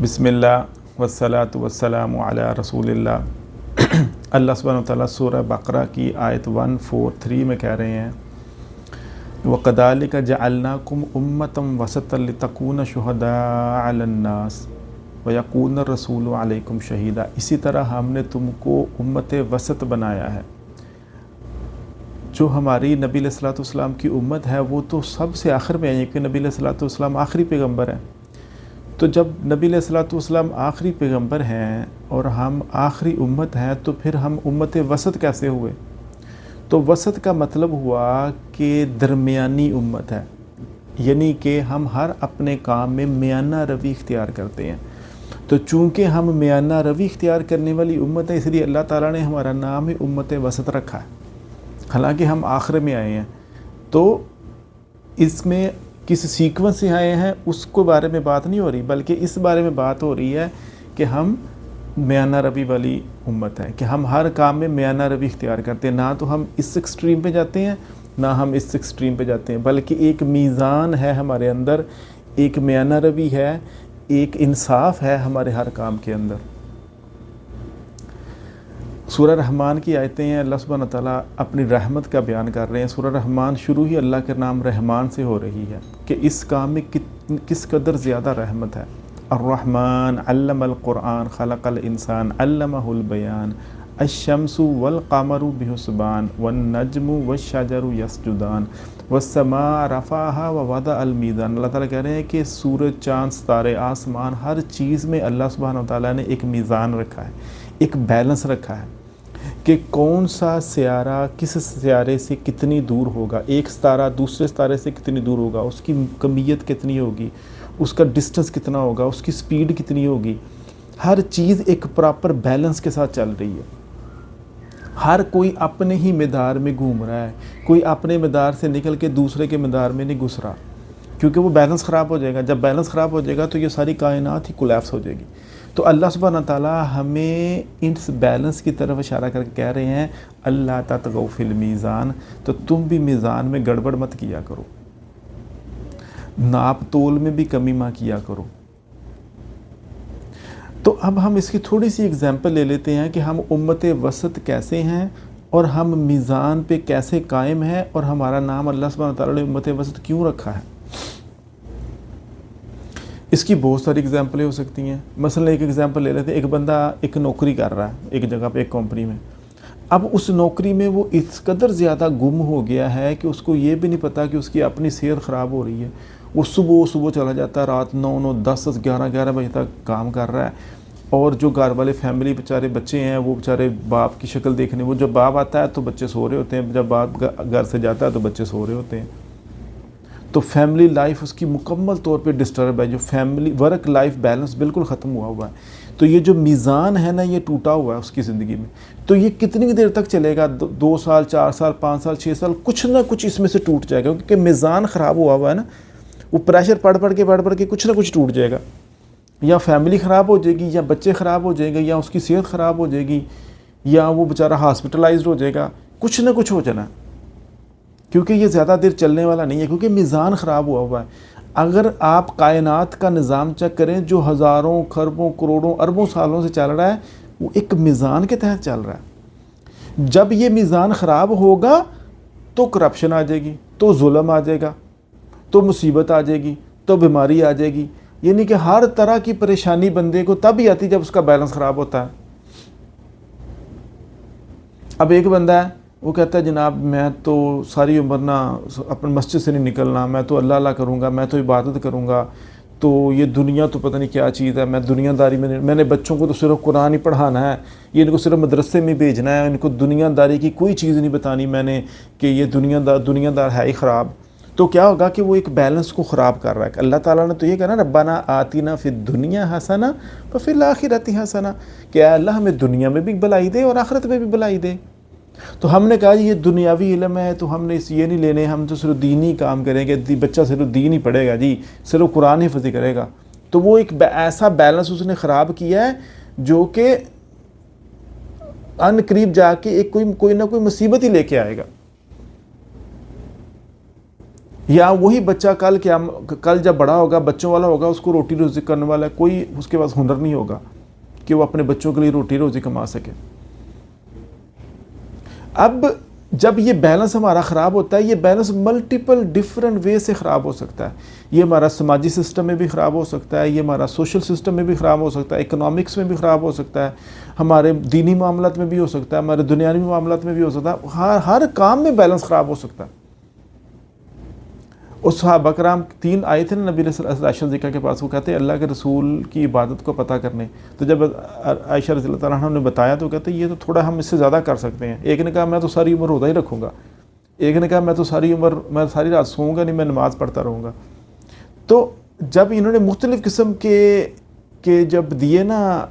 بسم اللہ والصلاة والسلام علی رسول اللہ۔ اللہ سبحانہ وتعالیٰ سورہ بقرہ کی آیت 143 میں کہہ رہے ہیں وَقَذَلِكَ جَعَلْنَاكُمْ أُمَّةً وَسَطًا لِتَكُونَ شُهَدَاءَ عَلَى النَّاسِ وَيَكُونَ الرَّسُولُ عَلَيْكُمْ شَهِيدًا۔ اسی طرح ہم نے تم کو امت وسط بنایا ہے۔ جو ہماری نبی علیہ الصلوۃ والسلام کی امت ہے وہ تو سب سے آخر میں آئی ہے کہ نبی علیہ الصلوۃ والسلام آخری پیغمبر ہیں۔ تو جب نبی علیہ الصلوۃ والسلام آخری پیغمبر ہیں اور ہم آخری امت ہیں تو پھر ہم امت وسط کیسے ہوئے؟ تو وسط کا مطلب ہوا کہ درمیانی امت ہے، یعنی کہ ہم ہر اپنے کام میں میانہ روی اختیار کرتے ہیں۔ تو چونکہ ہم میانہ روی اختیار کرنے والی امت ہے اس لیے اللہ تعالیٰ نے ہمارا نام ہی امت وسط رکھا ہے، حالانکہ ہم آخر میں آئے ہیں۔ تو اس میں کس سیکوینس سے آئے ہیں اس کو بارے میں بات نہیں ہو رہی، بلکہ اس بارے میں بات ہو رہی ہے کہ ہم میانہ روی والی امت ہے، کہ ہم ہر کام میں میانہ روی اختیار کرتے ہیں، نہ تو ہم اس ایکسٹریم پہ جاتے ہیں نہ ہم اس ایکسٹریم پہ جاتے ہیں، بلکہ ایک میزان ہے ہمارے اندر، ایک میانہ روی ہے، ایک انصاف ہے ہمارے ہر کام کے اندر۔ سورہ رحمان کی آیتیں ہیں، اللہ سبحانہ تعالیٰ اپنی رحمت کا بیان کر رہے ہیں۔ سورہ رحمان شروع ہی اللہ کے نام رحمان سے ہو رہی ہے کہ اس کام میں کس قدر زیادہ رحمت ہے۔ الرحمن علم القرآن خلق الانسان علمہ البیان الشمس والقمر بحسبان والنجم والشجر یسجدان والسماء رفعها ووضع المیزان۔ اللہ تعالیٰ کہہ رہے ہیں کہ سورج، چاند، ستارے، آسمان، ہر چیز میں اللہ سبحانہ تعالیٰ نے ایک میزان رکھا ہے، ایک بیلنس رکھا ہے کہ کون سا سیارہ کس سیارے سے کتنی دور ہوگا، ایک ستارہ دوسرے ستارے سے کتنی دور ہوگا، اس کی کمیت کتنی ہوگی، اس کا ڈسٹنس کتنا ہوگا، اس کی سپیڈ کتنی ہوگی۔ ہر چیز ایک پراپر بیلنس کے ساتھ چل رہی ہے۔ ہر کوئی اپنے ہی مدار میں گھوم رہا ہے، کوئی اپنے مدار سے نکل کے دوسرے کے مدار میں نہیں گھس رہا، کیونکہ وہ بیلنس خراب ہو جائے گا۔ جب بیلنس خراب ہو جائے گا تو یہ ساری کائنات ہی کولیپس ہو جائے گی۔ تو اللہ سبحانہ تعالیٰ ہمیں اس بیلنس کی طرف اشارہ کر کے کہہ رہے ہیں اللہ تطغوا فی المیزان، تو تم بھی میزان میں گڑبڑ مت کیا کرو، ناپ تول میں بھی کمی مت کیا کرو۔ تو اب ہم اس کی تھوڑی سی اگزامپل لے لیتے ہیں کہ ہم امت وسط کیسے ہیں اور ہم میزان پہ کیسے قائم ہیں، اور ہمارا نام اللہ سبحانہ تعالیٰ نے امت وسط کیوں رکھا ہے۔ اس کی بہت ساری اگزامپلیں ہو سکتی ہیں۔ مثلا ایک اگزامپل لے لیتے ہیں، ایک بندہ ایک نوکری کر رہا ہے ایک جگہ پہ، ایک کمپنی میں۔ اب اس نوکری میں وہ اس قدر زیادہ گم ہو گیا ہے کہ اس کو یہ بھی نہیں پتا کہ اس کی اپنی صحت خراب ہو رہی ہے۔ وہ صبح چلا جاتا ہے، رات 9 10 11 بجے تک کام کر رہا ہے، اور جو گھر والے فیملی بیچارے بچے ہیں وہ بیچارے باپ کی شکل دیکھنے، وہ جب باپ آتا ہے تو بچے سو رہے ہوتے ہیں، جب باپ گھر سے جاتا ہے تو بچے سو رہے ہوتے ہیں۔ تو فیملی لائف اس کی مکمل طور پہ ڈسٹرب ہے، جو فیملی ورک لائف بیلنس بالکل ختم ہوا ہے۔ تو یہ جو میزان ہے نا یہ ٹوٹا ہوا ہے اس کی زندگی میں۔ تو یہ کتنی دیر تک چلے گا؟ 2 سال 4 سال 5 سال 6 سال، کچھ نہ کچھ اس میں سے ٹوٹ جائے گا، کیونکہ میزان خراب ہوا ہے نا، وہ پریشر پڑھ پڑھ کے کچھ نہ کچھ ٹوٹ جائے گا۔ یا فیملی خراب ہو جائے گی، یا بچے خراب ہو جائیں گے، یا اس کی صحت خراب ہو جائے گی، یا وہ بیچارہ ہاسپٹلائزڈ ہو جائے گا، کچھ نہ کچھ ہو جانا، کیونکہ یہ زیادہ دیر چلنے والا نہیں ہے، کیونکہ میزان خراب ہوا ہے۔ اگر آپ کائنات کا نظام چیک کریں جو ہزاروں کھربوں کروڑوں اربوں سالوں سے چل رہا ہے، وہ ایک میزان کے تحت چل رہا ہے۔ جب یہ میزان خراب ہوگا تو کرپشن آ جائے گی، تو ظلم آ جائے گا، تو مصیبت آ جائے گی، تو بیماری آ جائے گی، یعنی کہ ہر طرح کی پریشانی بندے کو تب ہی آتی جب اس کا بیلنس خراب ہوتا ہے۔ اب ایک بندہ ہے وہ کہتا ہے جناب میں تو ساری عمر نہ اپنے مسجد سے نہیں نکلنا، میں تو اللہ اللہ کروں گا، میں تو عبادت کروں گا، تو یہ دنیا تو پتہ نہیں کیا چیز ہے، میں دنیا داری میں نے بچوں کو تو صرف قرآن ہی پڑھانا ہے، یہ ان کو صرف مدرسے میں بھیجنا ہے، ان کو دنیا داری کی کوئی چیز نہیں بتانی میں نے کہ یہ دنیا دار ہے ہی خراب۔ تو کیا ہوگا کہ وہ ایک بیلنس کو خراب کر رہا ہے۔ اللہ تعالیٰ نے تو یہ کہا نا ربنا آتنا فی الدنیا حسنہ وفی الآخرۃ حسنہ، کہ اے اللہ ہمیں دنیا میں بھی بھلائی دے اور آخرت میں بھی بھلائی دے۔ تو ہم نے کہا یہ دنیاوی علم ہے تو ہم نے یہ نہیں لینے، ہم تو صرف دینی کام کریں گے، بچہ صرف دین ہی پڑھے گا جی، صرف قرآن حفظ ہی کرے گا۔ تو وہ ایک ایسا بیلنس اس نے خراب کیا ہے جو کہ ان قریب جا کے ایک کوئی نہ کوئی مصیبت ہی لے کے آئے گا۔ یا وہی بچہ کل جب بڑا ہوگا، بچوں والا ہوگا، اس کو روٹی روزی کرنے والا ہے، کوئی اس کے پاس ہنر نہیں ہوگا کہ وہ اپنے بچوں کے لیے روٹی روزی کما سکے۔ اب جب یہ بیلنس ہمارا خراب ہوتا ہے، یہ بیلنس ملٹیپل ڈیفرنٹ وے سے خراب ہو سکتا ہے۔ یہ ہمارا سماجی سسٹم میں بھی خراب ہو سکتا ہے، یہ ہمارا سوشل سسٹم میں بھی خراب ہو سکتا ہے، اکنامکس میں بھی خراب ہو سکتا ہے، ہمارے دینی معاملات میں بھی ہو سکتا ہے، ہمارے دنیاوی معاملات میں بھی ہو سکتا ہے، ہر کام میں بیلنس خراب ہو سکتا ہے۔ اس صحابہ کرام 3 آئے تھے نا نبی علیہ السلام ذکر کے پاس، وہ کہتے ہیں اللہ کے رسول کی عبادت کو پتہ کرنے، تو جب عائشہ رضی اللہ تعالیٰ عنہ نے بتایا تو کہتے ہیں یہ تو تھوڑا ہم اس سے زیادہ کر سکتے ہیں۔ ایک نے کہا میں تو ساری عمر روزہ ہی رکھوں گا، ایک نے کہا میں ساری رات سوؤں گا نہیں، میں نماز پڑھتا رہوں گا۔ تو جب انہوں نے مختلف قسم کے جب دیے نا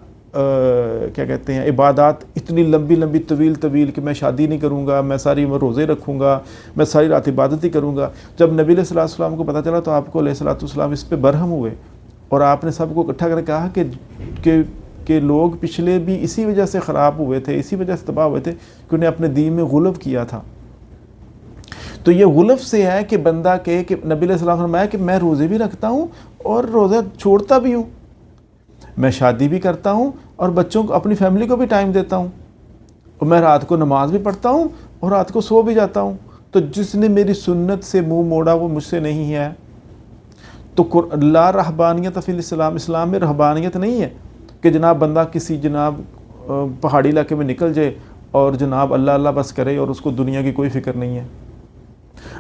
کیا کہتے ہیں عبادات، اتنی لمبی طویل کہ میں شادی نہیں کروں گا، میں ساری عمر روزے رکھوں گا، میں ساری رات عبادت ہی کروں گا، جب نبی علیہ الصلوۃ والسلام کو پتہ چلا تو آپ کو علیہ الصلوۃ والسلام اس پہ برہم ہوئے، اور آپ نے سب کو اکٹھا کر کہا کہ لوگ پچھلے بھی اسی وجہ سے خراب ہوئے تھے، اسی وجہ سے تباہ ہوئے تھے کہ انہیں اپنے دین میں غلو کیا تھا۔ تو یہ غلو سے ہے کہ بندہ کہے کہ نبی علیہ السلام نے فرمایا کہ میں روزے بھی رکھتا ہوں اور روزہ چھوڑتا بھی ہوں، میں شادی بھی کرتا ہوں اور بچوں کو اپنی فیملی کو بھی ٹائم دیتا ہوں، اور میں رات کو نماز بھی پڑھتا ہوں اور رات کو سو بھی جاتا ہوں، تو جس نے میری سنت سے منہ موڑا وہ مجھ سے نہیں ہے۔ تو لا رہبانیت فی الاسلام، اسلام میں رہبانیت نہیں ہے کہ جناب بندہ کسی پہاڑی علاقے میں نکل جائے اور جناب اللہ اللہ بس کرے اور اس کو دنیا کی کوئی فکر نہیں ہے۔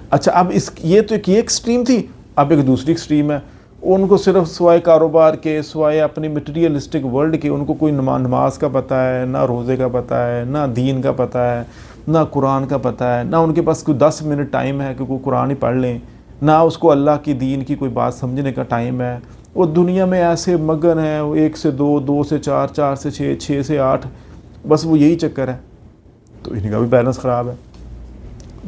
اچھا، اب یہ تو ایک ایکسٹریم تھی، اب ایک دوسری ایکسٹریم ہے، ان کو صرف سوائے کاروبار کے، سوائے اپنی مٹیریلسٹک ورلڈ کے، ان کو کوئی نماز کا پتہ ہے، نہ روزے کا پتہ ہے، نہ دین کا پتہ ہے، نہ قرآن کا پتہ ہے، نہ ان کے پاس کوئی 10 منٹ ٹائم ہے کہ کوئی قرآن ہی پڑھ لیں، نہ اس کو اللہ کی دین کی کوئی بات سمجھنے کا ٹائم ہے۔ وہ دنیا میں ایسے مگن ہیں، 1 سے 2، 2 سے 4، 4 سے 6، 6 سے 8، بس وہ یہی چکر ہے۔ تو ان کا بھی بیلنس خراب ہے،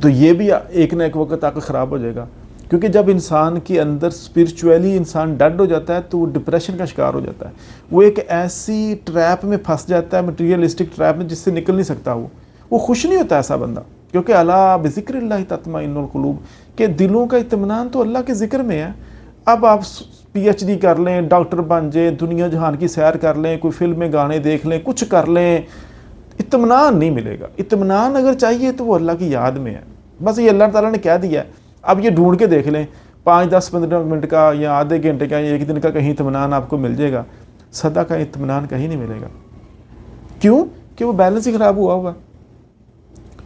تو یہ بھی ایک نہ ایک وقت آ کے خراب ہو جائے گا، کیونکہ جب انسان کے اندر اسپرچولی انسان ڈیڈ ہو جاتا ہے تو وہ ڈپریشن کا شکار ہو جاتا ہے، وہ ایک ایسی ٹریپ میں پھنس جاتا ہے، مٹیریلسٹک ٹریپ میں، جس سے نکل نہیں سکتا، وہ خوش نہیں ہوتا ایسا بندہ، کیونکہ الا بذکر اللہ تطمئن القلوب، کہ دلوں کا اطمینان تو اللہ کے ذکر میں ہے۔ اب آپ PhD کر لیں، ڈاکٹر بن جائیں، دنیا جہان کی سیر کر لیں، کوئی فلمیں گانے دیکھ لیں، کچھ کر لیں، اطمینان نہیں ملے گا۔ اطمینان اگر چاہیے تو وہ اللہ کی یاد میں ہے، بس یہ اللہ تعالیٰ نے کہہ دیا ہے۔ اب یہ ڈھونڈ کے دیکھ لیں، 5، 10، 15 منٹ کا یا آدھے گھنٹے کا یا 1 دن کا کہیں اطمینان آپ کو مل جائے گا، سدا کا اطمینان کہیں نہیں ملے گا۔ کیوں؟ کہ وہ بیلنس ہی خراب ہوا ہوگا۔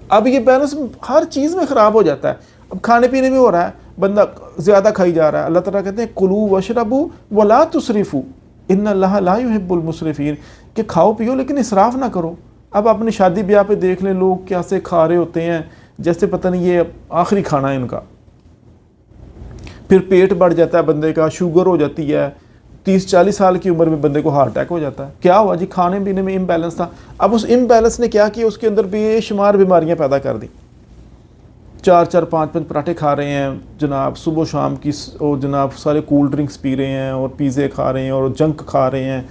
اب یہ بیلنس ہر چیز میں خراب ہو جاتا ہے، اب کھانے پینے میں ہو رہا ہے، بندہ زیادہ کھائی جا رہا ہے، اللہ تعالیٰ کہتے ہیں کلوا واشربوا ولا تسرفوا ان اللہ لا يحب المسرفین، کہ کھاؤ پیو لیکن اسراف نہ کرو۔ اب اپنی شادی بیاہ پہ دیکھ لیں لوگ کیسے کھا رہے ہوتے ہیں، جیسے پتہ نہیں یہ آخری کھانا ہے ان کا، پھر پیٹ بڑھ جاتا ہے بندے کا، شوگر ہو جاتی ہے، 30-40 سال کی عمر میں بندے کو ہارٹ اٹیک ہو جاتا ہے۔ کیا ہوا جی؟ کھانے پینے میں امبیلنس تھا۔ اب اس امبیلنس نے کیا کیا؟ اس کے اندر بے شمار بیماریاں پیدا کر دی۔ 4-4، 5-5 پراٹھے کھا رہے ہیں جناب صبح شام کی، اور جناب سارے کول ڈرنکس پی رہے ہیں اور پیزے کھا رہے ہیں اور جنک کھا رہے ہیں،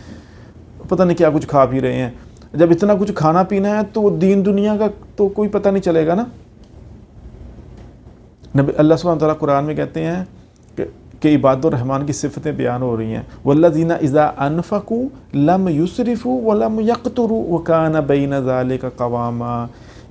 پتہ نہیں کیا کچھ کھا پی رہے ہیں۔ جب اتنا کچھ کھانا پینا ہے تو دین دنیا کا تو کوئی پتہ نہیں چلے گا نا۔ اللہ سبحانہ وتعالیٰ قرآن میں کہتے ہیں کہ عباد الرحمن کی صفتیں بیان ہو رہی ہیں، والذین اذا انفقوا لم یسرفوا ولم یقتروا وکان بین ذلک قواما،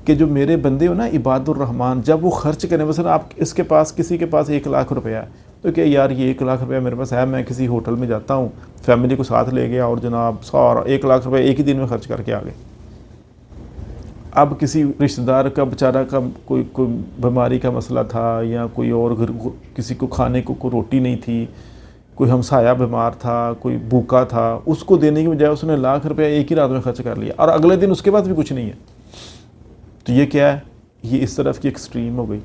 کہ جو میرے بندے ہو نا عباد الرحمن، جب وہ خرچ کریں، مثلا آپ کسی کے پاس 1 لاکھ روپیہ ہے، تو کہ یار یہ 1 لاکھ روپیہ میرے پاس ہے، میں کسی ہوٹل میں جاتا ہوں، فیملی کو ساتھ لے گیا اور جناب سارا 1 لاکھ روپیہ ایک ہی دن میں خرچ کر کے آ گئے۔ اب کسی رشتہ دار کا بیچارہ کا کوئی بیماری کا مسئلہ تھا، یا کوئی اور کسی کو کھانے کو کوئی روٹی نہیں تھی، کوئی ہمسایہ بیمار تھا، کوئی بھوکا تھا، اس کو دینے کی بجائے اس نے 1 لاکھ روپیہ ایک ہی رات میں خرچ کر لیا، اور اگلے دن اس کے پاس بھی کچھ نہیں ہے۔ تو یہ کیا ہے؟ یہ اس طرف کی ایکسٹریم ہو گئی۔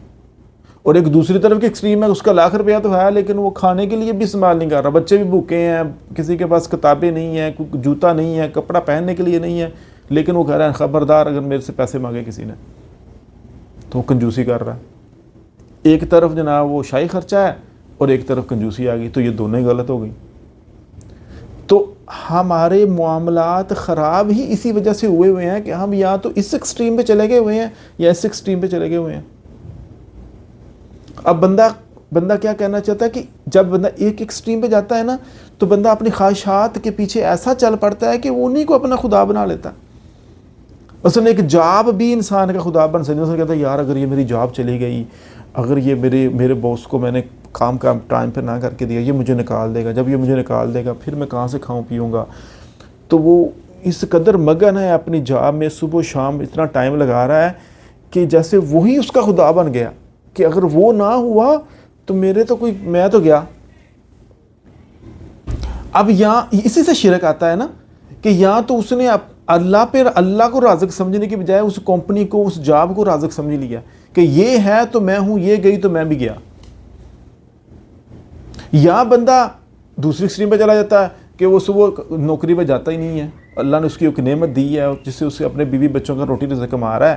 اور ایک دوسری طرف کی ایکسٹریم ہے، اس کا 1 لاکھ روپیہ تو ہے لیکن وہ کھانے کے لیے بھی استعمال نہیں کر رہا، بچے بھی بھوکے ہیں، کسی کے پاس کتابیں نہیں ہیں، کوئی جوتا نہیں ہے، کپڑا پہننے کے لیے نہیں ہے، لیکن وہ کہہ رہا ہے خبردار اگر میرے سے پیسے مانگے کسی نے تو وہ کنجوسی کر رہا ہے۔ ایک طرف جناب وہ شاہی خرچہ ہے اور ایک طرف کنجوسی آ گئی، تو یہ دونوں ہی غلط ہو گئی۔ تو ہمارے معاملات خراب ہی اسی وجہ سے ہوئے ہیں کہ ہم یا تو اس ایکسٹریم پہ چلے گئے ہوئے ہیں یا اس ایکسٹریم پہ چلے گئے ہوئے ہیں۔ اب بندہ بندہ کیا کہنا چاہتا ہے کہ جب بندہ ایک ایکسٹریم پہ جاتا ہے نا تو بندہ اپنی خواہشات کے پیچھے ایسا چل پڑتا ہے کہ وہ انہیں کو اپنا خدا بنا لیتا ہے. مثلا ایک جاب بھی انسان کا خدا بن سکتا ہے. مثلا کہتا ہے یار اگر یہ میری جاب چلی گئی, اگر یہ میرے باس کو میں نے کام ٹائم پہ نہ کر کے دیا, یہ مجھے نکال دے گا, جب یہ مجھے نکال دے گا پھر میں کہاں سے کھاؤں پیوں گا. تو وہ اس قدر مگن ہے اپنی جاب میں, صبح و شام اتنا ٹائم لگا رہا ہے کہ جیسے وہی اس کا خدا بن گیا کہ اگر وہ نہ ہوا تو میں تو گیا. اب یہاں اسی سے شرک آتا ہے نا کہ یہاں تو اس نے اللہ کو رازق سمجھنے کی بجائے اس کمپنی کو, اس جاب کو رازق سمجھ لیا کہ یہ ہے تو میں ہوں, یہ گئی تو میں بھی گیا. یا بندہ دوسری ایکسٹریم پہ چلا جاتا ہے کہ وہ صبح نوکری پہ جاتا ہی نہیں ہے, اللہ نے اس کی ایک نعمت دی ہے جس سے اسے اپنے بیوی بچوں کا روٹی رزق کما رہا ہے,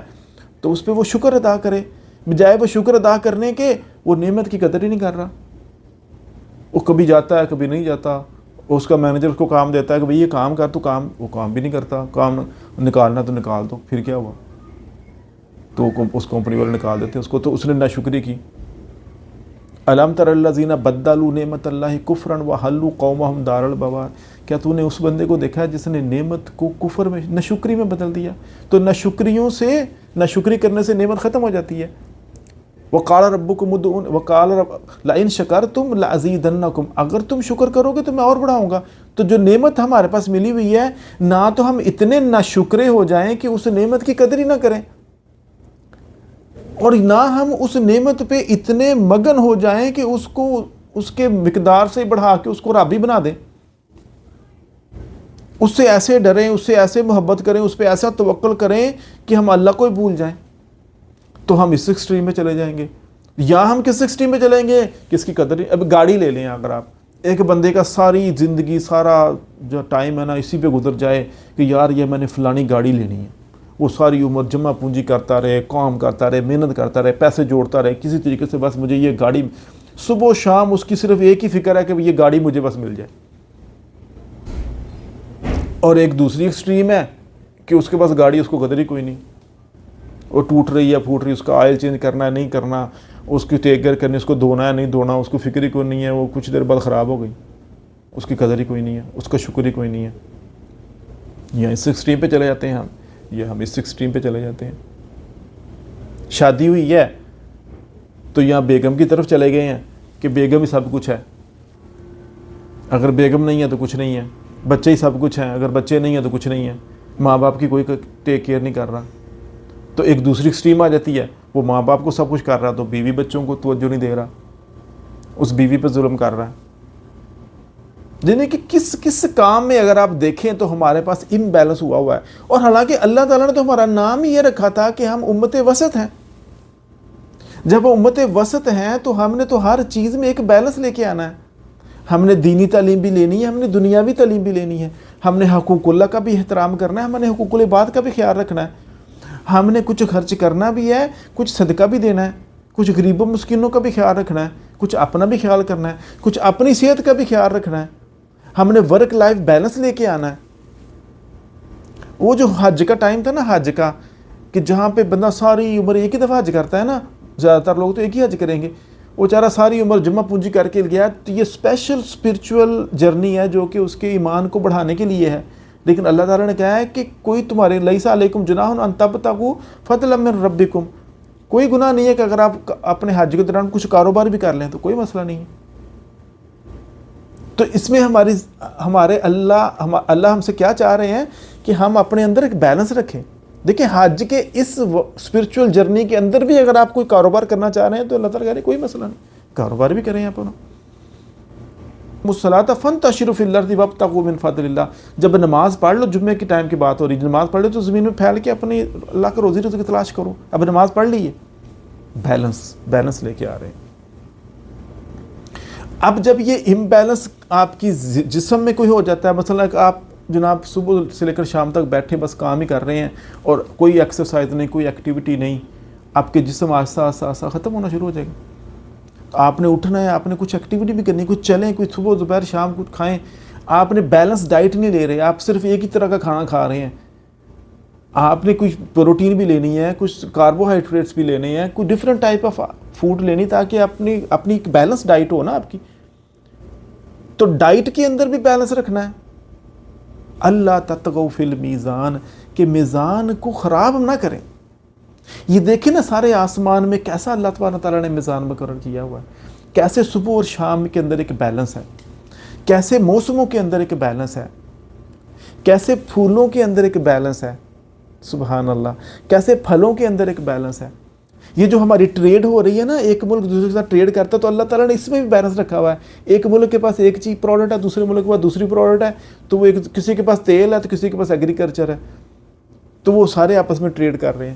تو اس پہ وہ شکر ادا کرے. بجائے وہ شکر ادا کرنے کے وہ نعمت کی قدر ہی نہیں کر رہا. وہ کبھی جاتا ہے کبھی نہیں جاتا. اس کا مینیجر اس کو کام دیتا ہے کہ بھئی یہ کام کر, تو وہ کام بھی نہیں کرتا. کام نکالنا تو نکال دو, پھر کیا ہوا, تو اس کمپنی والے نکال دیتے اس کو. تو اس نے ناشکری کی. الم تر الذین بدلوا نعمت اللہ کفرا وحلوا قومهم دار البوار. کیا تو نے اس بندے کو دیکھا ہے جس نے نعمت کو کفر میں, ناشکری میں بدل دیا؟ تو ناشکری کرنے سے نعمت ختم ہو جاتی ہے. وقال ربکم ادعون وقال لئن شکرتم لازیدنکم, اگر تم شکر کرو گے تو میں اور بڑھاؤں گا. تو جو نعمت ہمارے پاس ملی ہوئی ہے, نہ تو ہم اتنے ناشکرے ہو جائیں کہ اس نعمت کی قدر ہی نہ کریں, اور نہ ہم اس نعمت پہ اتنے مگن ہو جائیں کہ اس کو اس کے مقدار سے بڑھا کے اس کو رب ہی بنا دیں. اس سے ایسے ڈریں, اس سے ایسے محبت کریں, اس پہ ایسا توکل کریں کہ ہم اللہ کو ہی بھول جائیں. تو ہم اس ایکسٹریم میں چلے جائیں گے. یا ہم کس ایکسٹریم میں چلیں گے کہ اس کی قدر. اب گاڑی لے لیں, اگر آپ ایک بندے کا ساری زندگی سارا جو ٹائم ہے نا اسی پہ گزر جائے کہ یار یہ میں نے فلانی گاڑی لینی ہے, وہ ساری عمر جمع پونجی کرتا رہے, کام کرتا رہے, محنت کرتا رہے, پیسے جوڑتا رہے کسی طریقے سے, بس مجھے یہ گاڑی, صبح و شام اس کی صرف ایک ہی فکر ہے کہ یہ گاڑی مجھے بس مل جائے. اور ایک دوسری ایکسٹریم ہے کہ اس کے پاس گاڑی, اس کو قدر ہی کوئی نہیں, وہ ٹوٹ رہی ہے پھوٹ رہی, اس کا آئل چینج کرنا ہے نہیں کرنا, اس کی ٹیک کیئر کرنی, اس کو دھونا ہے نہیں دھونا, اس کو فکر ہی کوئی نہیں ہے, وہ کچھ دیر بعد خراب ہو گئی, اس کی قدر ہی کوئی نہیں ہے, اس کا شکر ہی کوئی نہیں ہے. یا اس ایکسٹریم پہ چلے جاتے ہیں ہم, یا ہم اس ایکسٹریم پہ چلے جاتے ہیں. شادی ہوئی ہے تو یہاں بیگم کی طرف چلے گئے ہیں کہ بیگم ہی سب کچھ ہے, اگر بیگم نہیں ہے تو کچھ نہیں ہے. بچے ہی سب کچھ ہیں, اگر بچے نہیں ہیں تو کچھ نہیں ہے. ماں باپ کی کوئی ٹیک کیئر نہیں کر رہا. تو ایک دوسری ایکسٹریم آ جاتی ہے, وہ ماں باپ کو سب کچھ کر رہا تو بیوی بچوں کو توجہ نہیں دے رہا, اس بیوی پہ ظلم کر رہا ہے. یعنی کہ کس کام میں اگر آپ دیکھیں تو ہمارے پاس امبیلنس ہوا ہے. اور حالانکہ اللہ تعالیٰ نے تو ہمارا نام ہی یہ رکھا تھا کہ ہم امت وسط ہیں. جب امت وسط ہیں تو ہم نے تو ہر چیز میں ایک بیلنس لے کے آنا ہے. ہم نے دینی تعلیم بھی لینی ہے, ہم نے دنیاوی تعلیم بھی لینی ہے, ہم نے حقوق اللہ کا بھی احترام کرنا ہے, ہم نے حقوق العباد کا بھی خیال رکھنا ہے, ہم نے کچھ خرچ کرنا بھی ہے, کچھ صدقہ بھی دینا ہے, کچھ غریبوں مسکینوں کا بھی خیال رکھنا ہے, کچھ اپنا بھی خیال کرنا ہے, کچھ اپنی صحت کا بھی خیال رکھنا ہے. ہم نے ورک لائف بیلنس لے کے آنا ہے. وہ جو حج کا ٹائم تھا نا, حج کا, کہ جہاں پہ بندہ ساری عمر ایک ہی دفعہ حج کرتا ہے نا, زیادہ تر لوگ تو ایک ہی حج کریں گے, وہ چارہ ساری عمر جمع پونجی کر کے گیا. تو یہ اسپیشل اسپرچول جرنی ہے جو کہ اس کے ایمان کو بڑھانے کے لیے ہے. لیکن اللہ تعالیٰ نے کہا ہے کہ کوئی تمہارے لیس علیکم جناح ان تبتغوا فضلا من ربکم, کوئی گناہ نہیں ہے کہ اگر آپ اپنے حج کے دوران کچھ کاروبار بھی کر لیں تو کوئی مسئلہ نہیں ہے. تو اس میں اللہ ہم سے کیا چاہ رہے ہیں کہ ہم اپنے اندر ایک بیلنس رکھیں. دیکھیں حج کے اس اسپرچول جرنی کے اندر بھی اگر آپ کوئی کاروبار کرنا چاہ رہے ہیں تو اللہ تعالیٰ کہہ رہے ہیں کوئی مسئلہ نہیں, کاروبار بھی کریں آپ. الصلاۃ فانتشروا فی الارض وابتغوا من فضل اللہ. جب نماز پڑھ لو, جمعے کے ٹائم کی بات ہو رہی, نماز پڑھ لو تو زمین میں پھیل کے اپنی اللہ کا روزی رزق کی تلاش کرو. اب نماز پڑھ لی ہے, بیلنس لے کے آ رہے ہیں. اب جب یہ امبیلنس آپ کی جسم میں کوئی ہو جاتا ہے, مثلا آپ جناب صبح سے لے کر شام تک بیٹھے بس کام ہی کر رہے ہیں اور کوئی ایکسرسائز نہیں, کوئی ایکٹیویٹی نہیں, آپ کے جسم آہستہ آہستہ ختم ہونا شروع ہو جائے گا. آپ نے اٹھنا ہے, آپ نے کچھ ایکٹیویٹی بھی کرنی, کچھ چلیں, کوئی صبح دوپہر شام کچھ کھائیں. آپ نے بیلنس ڈائٹ نہیں لے رہے, آپ صرف ایک ہی طرح کا کھانا کھا رہے ہیں. آپ نے کچھ پروٹین بھی لینی ہے، کچھ کاربوہائیڈریٹس بھی لینے ہیں، کچھ ڈفرینٹ ٹائپ آف فوڈ لینی، تاکہ اپنی ایک بیلنس ڈائٹ ہو نا آپ کی. تو ڈائٹ کے اندر بھی بیلنس رکھنا ہے. اللہ تطغوا فی المیزان، کہ میزان کو خراب نہ کریں. یہ دیکھیں نا سارے آسمان میں کیسا اللہ تبارک تعالیٰ نے میزان مقرر کیا ہوا ہے، کیسے صبح اور شام کے اندر ایک بیلنس ہے، کیسے موسموں کے اندر ایک بیلنس ہے، کیسے پھولوں کے اندر ایک بیلنس ہے، سبحان اللہ، کیسے پھلوں کے اندر ایک بیلنس ہے. یہ جو ہماری ٹریڈ ہو رہی ہے نا، ایک ملک دوسرے کے ساتھ ٹریڈ کرتا ہے، تو اللہ تعالیٰ نے اس میں بھی بیلنس رکھا ہوا ہے. ایک ملک کے پاس ایک چیز پروڈکٹ ہے، دوسرے ملک کے پاس دوسری پروڈکٹ ہے، تو وہ کسی کے پاس تیل ہے تو کسی کے پاس ایگریکلچر ہے، تو وہ سارے آپس میں ٹریڈ کر رہے ہیں.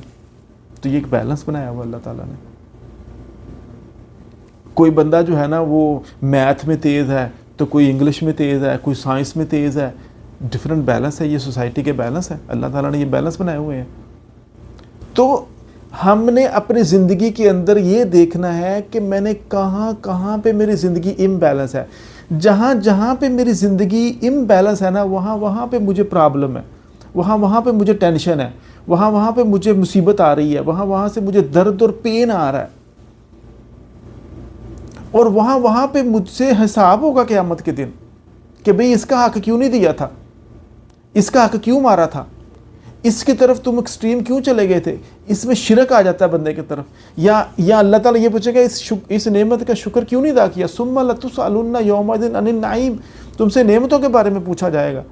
تو یہ ایک بیلنس بنایا ہوا اللہ تعالیٰ نے. کوئی بندہ جو ہے نا وہ میتھ میں تیز ہے، تو کوئی انگلش میں تیز ہے، کوئی سائنس میں تیز ہے. ڈفرینٹ بیلنس ہے، یہ سوسائٹی کے بیلنس ہے، اللہ تعالیٰ نے یہ بیلنس بنائے ہوئے ہیں. تو ہم نے اپنی زندگی کے اندر یہ دیکھنا ہے کہ میں نے کہاں پہ میری زندگی امبیلنس ہے. جہاں پہ میری زندگی امبیلنس ہے نا، وہاں پہ مجھے پرابلم ہے، وہاں پہ مجھے ٹینشن ہے، وہاں پہ مجھے مصیبت آ رہی ہے، وہاں سے مجھے درد اور پین آ رہا ہے، اور وہاں پہ مجھ سے حساب ہوگا قیامت کے دن کہ بھئی اس کا حق کیوں نہیں دیا تھا، اس کا حق کیوں مارا تھا، اس کی طرف تم ایکسٹریم کیوں چلے گئے تھے. اس میں شرک آ جاتا ہے بندے کی طرف. یا اللہ تعالیٰ یہ پوچھے گا اس نعمت کا شکر کیوں نہیں ادا کیا. ثم لتسألن یومئذ عن النعیم، تم سے نعمتوں کے بارے میں پوچھا جائے گا.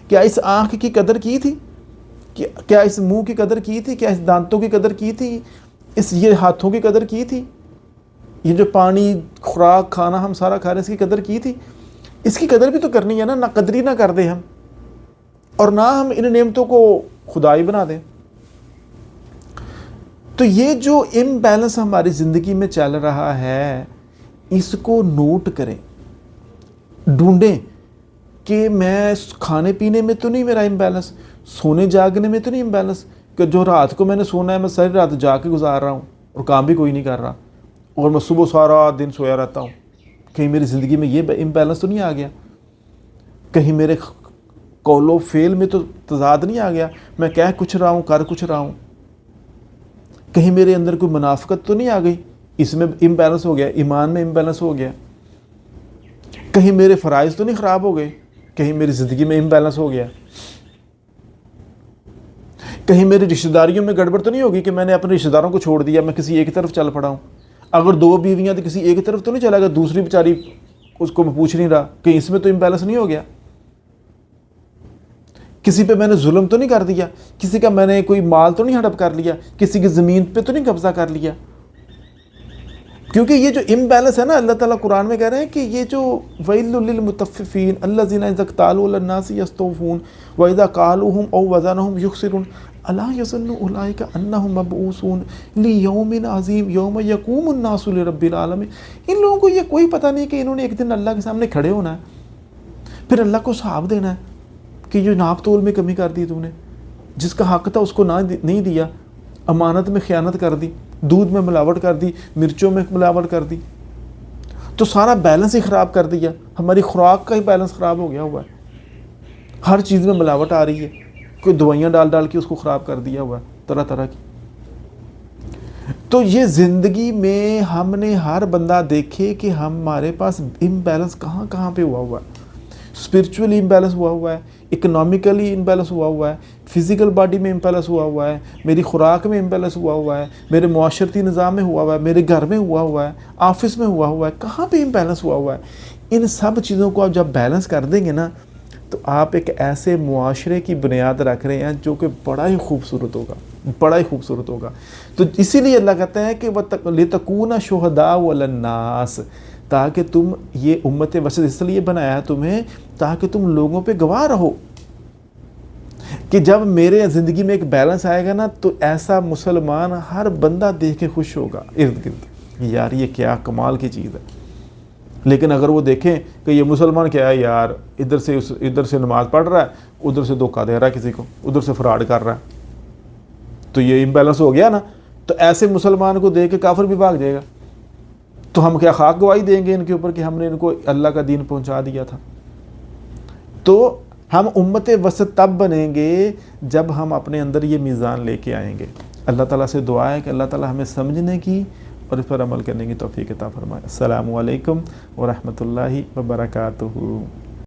کیا اس آنکھ کی قدر کی تھی، کیا اس منہ کی قدر کی تھی، کیا اس دانتوں کی قدر کی تھی، یہ ہاتھوں کی قدر کی تھی، یہ جو پانی خوراک کھانا ہم سارا کھا رہے ہیں اس کی قدر کی تھی. اس کی قدر بھی تو کرنی ہے نا. نہ قدری نہ کر دیں ہم، اور نہ ہم ان نعمتوں کو خدائی بنا دیں. تو یہ جو امبیلنس ہماری زندگی میں چل رہا ہے، اس کو نوٹ کریں، ڈھونڈیں کہ میں کھانے پینے میں تو نہیں میرا امبیلنس، سونے جاگنے میں تو نہیں امبیلنس، کہ جو رات کو میں نے سونا ہے میں ساری رات جا کے گزار رہا ہوں اور کام بھی کوئی نہیں کر رہا، اور میں صبح سارا دن سویا رہتا ہوں. کہیں میری زندگی میں یہ امبیلنس تو نہیں آ گیا، کہیں میرے قول و فعل میں تو تضاد نہیں آ گیا، میں کہہ کچھ رہا ہوں کر کچھ رہا ہوں، کہیں میرے اندر کوئی منافقت تو نہیں آ گئی، اس میں امبیلنس ہو گیا، ایمان میں امبیلنس ہو گیا، کہیں میرے فرائض تو نہیں خراب ہو گئے، کہیں میری زندگی میں امبیلنس ہو گیا، کہیں میری رشتہ داریوں میں گڑبڑ تو نہیں ہوگی کہ میں نے اپنے رشتہ داروں کو چھوڑ دیا، میں کسی ایک طرف چل پڑا ہوں. اگر 2 بیویاں تو کسی ایک طرف تو نہیں چلا گیا، دوسری بیچاری اس کو میں پوچھ نہیں رہا، کہ اس میں تو امبیلنس نہیں ہو گیا. کسی پہ میں نے ظلم تو نہیں کر دیا، کسی کا میں نے کوئی مال تو نہیں ہڑپ کر لیا، کسی کی زمین پہ تو نہیں قبضہ کر لیا. کیونکہ یہ جو امبیلنس ہے نا، اللہ تعالیٰ قرآن میں کہہ رہے ہیں کہ یہ جو وَيْلٌ لِّلْمُطَفِّفِينَ الَّذِينَ إِذَا اكْتَالُوا عَلَى النَّاسِ يَسْتَوْفُونَ وَإِذَا كَالُوهُمْ أَوْ وَزَنُوهُمْ يُخْسِرُونَ أَلَا يَظُنُّ أُولَٰئِكَ أَنَّهُم مَّبْعُوثُونَ لِيَوْمٍ عَظِيمٍ يَوْمَ يَقُومُ النَّاسُ لِرَبِّ الْعَالَمِينَ. ان لوگوں کو یہ کوئی پتہ نہیں کہ انہوں نے ایک دن اللہ کے سامنے کھڑے ہونا ہے، پھر اللہ کو حساب دینا ہے کہ جو ناپ تول میں کمی کر دی، تو نے جس کا حق تھا اس کو نہیں دیا، امانت میں خیانت کر دی، دودھ میں ملاوٹ کر دی، مرچوں میں ملاوٹ کر دی، تو سارا بیلنس ہی خراب کر دیا. ہماری خوراک کا ہی بیلنس خراب ہو گیا ہوا ہے، ہر چیز میں ملاوٹ آ رہی ہے، کوئی دوائیاں ڈال کے اس کو خراب کر دیا ہوا ہے طرح طرح کی. تو یہ زندگی میں ہم نے ہر بندہ دیکھے کہ ہمارے پاس امبیلنس کہاں پہ ہوا ہے. اسپرچولی امبیلنس ہوا ہے، اکنامیکلی امبیلنس ہوا ہے، فزیکل باڈی میں امبیلنس ہوا ہے، میری خوراک میں امبیلنس ہوا ہے، میرے معاشرتی نظام میں ہوا ہے، میرے گھر میں ہوا ہے، آفس میں ہوا ہے. کہاں پہ امبیلنس ہوا ہے؟ ان سب چیزوں کو آپ جب بیلنس کر دیں گے نا، تو آپ ایک ایسے معاشرے کی بنیاد رکھ رہے ہیں جو کہ بڑا ہی خوبصورت ہوگا. تو اسی لیے اللہ کہتا ہے کہ لِتَكُونَ شُهَدَاءَ عَلَى النَّاسِ، تاکہ تم یہ امت وسط اس لیے بنایا ہے تمہیں تاکہ تم لوگوں پہ گواہ رہو، کہ جب میرے زندگی میں ایک بیلنس آئے گا نا، تو ایسا مسلمان ہر بندہ دیکھ کے خوش ہوگا ارد گرد، یار یہ کیا کمال کی چیز ہے. لیکن اگر وہ دیکھیں کہ یہ مسلمان کیا ہے یار، ادھر سے نماز پڑھ رہا ہے، ادھر سے دھوکہ دے رہا ہے کسی کو، ادھر سے فراڈ کر رہا ہے، تو یہ امبیلنس ہو گیا نا. تو ایسے مسلمان کو دیکھ کے کافر بھی بھاگ جائے گا. تو ہم کیا خاک گواہی دیں گے ان کے اوپر کہ ہم نے ان کو اللہ کا دین پہنچا دیا تھا. تو ہم امت وسط تب بنیں گے جب ہم اپنے اندر یہ میزان لے کے آئیں گے۔ اللہ تعالیٰ سے دعا ہے کہ اللہ تعالیٰ ہمیں سمجھنے کی اور اس پر عمل کرنے کی توفیق عطا فرمائے۔ السلام علیکم ورحمۃ اللہ وبرکاتہ۔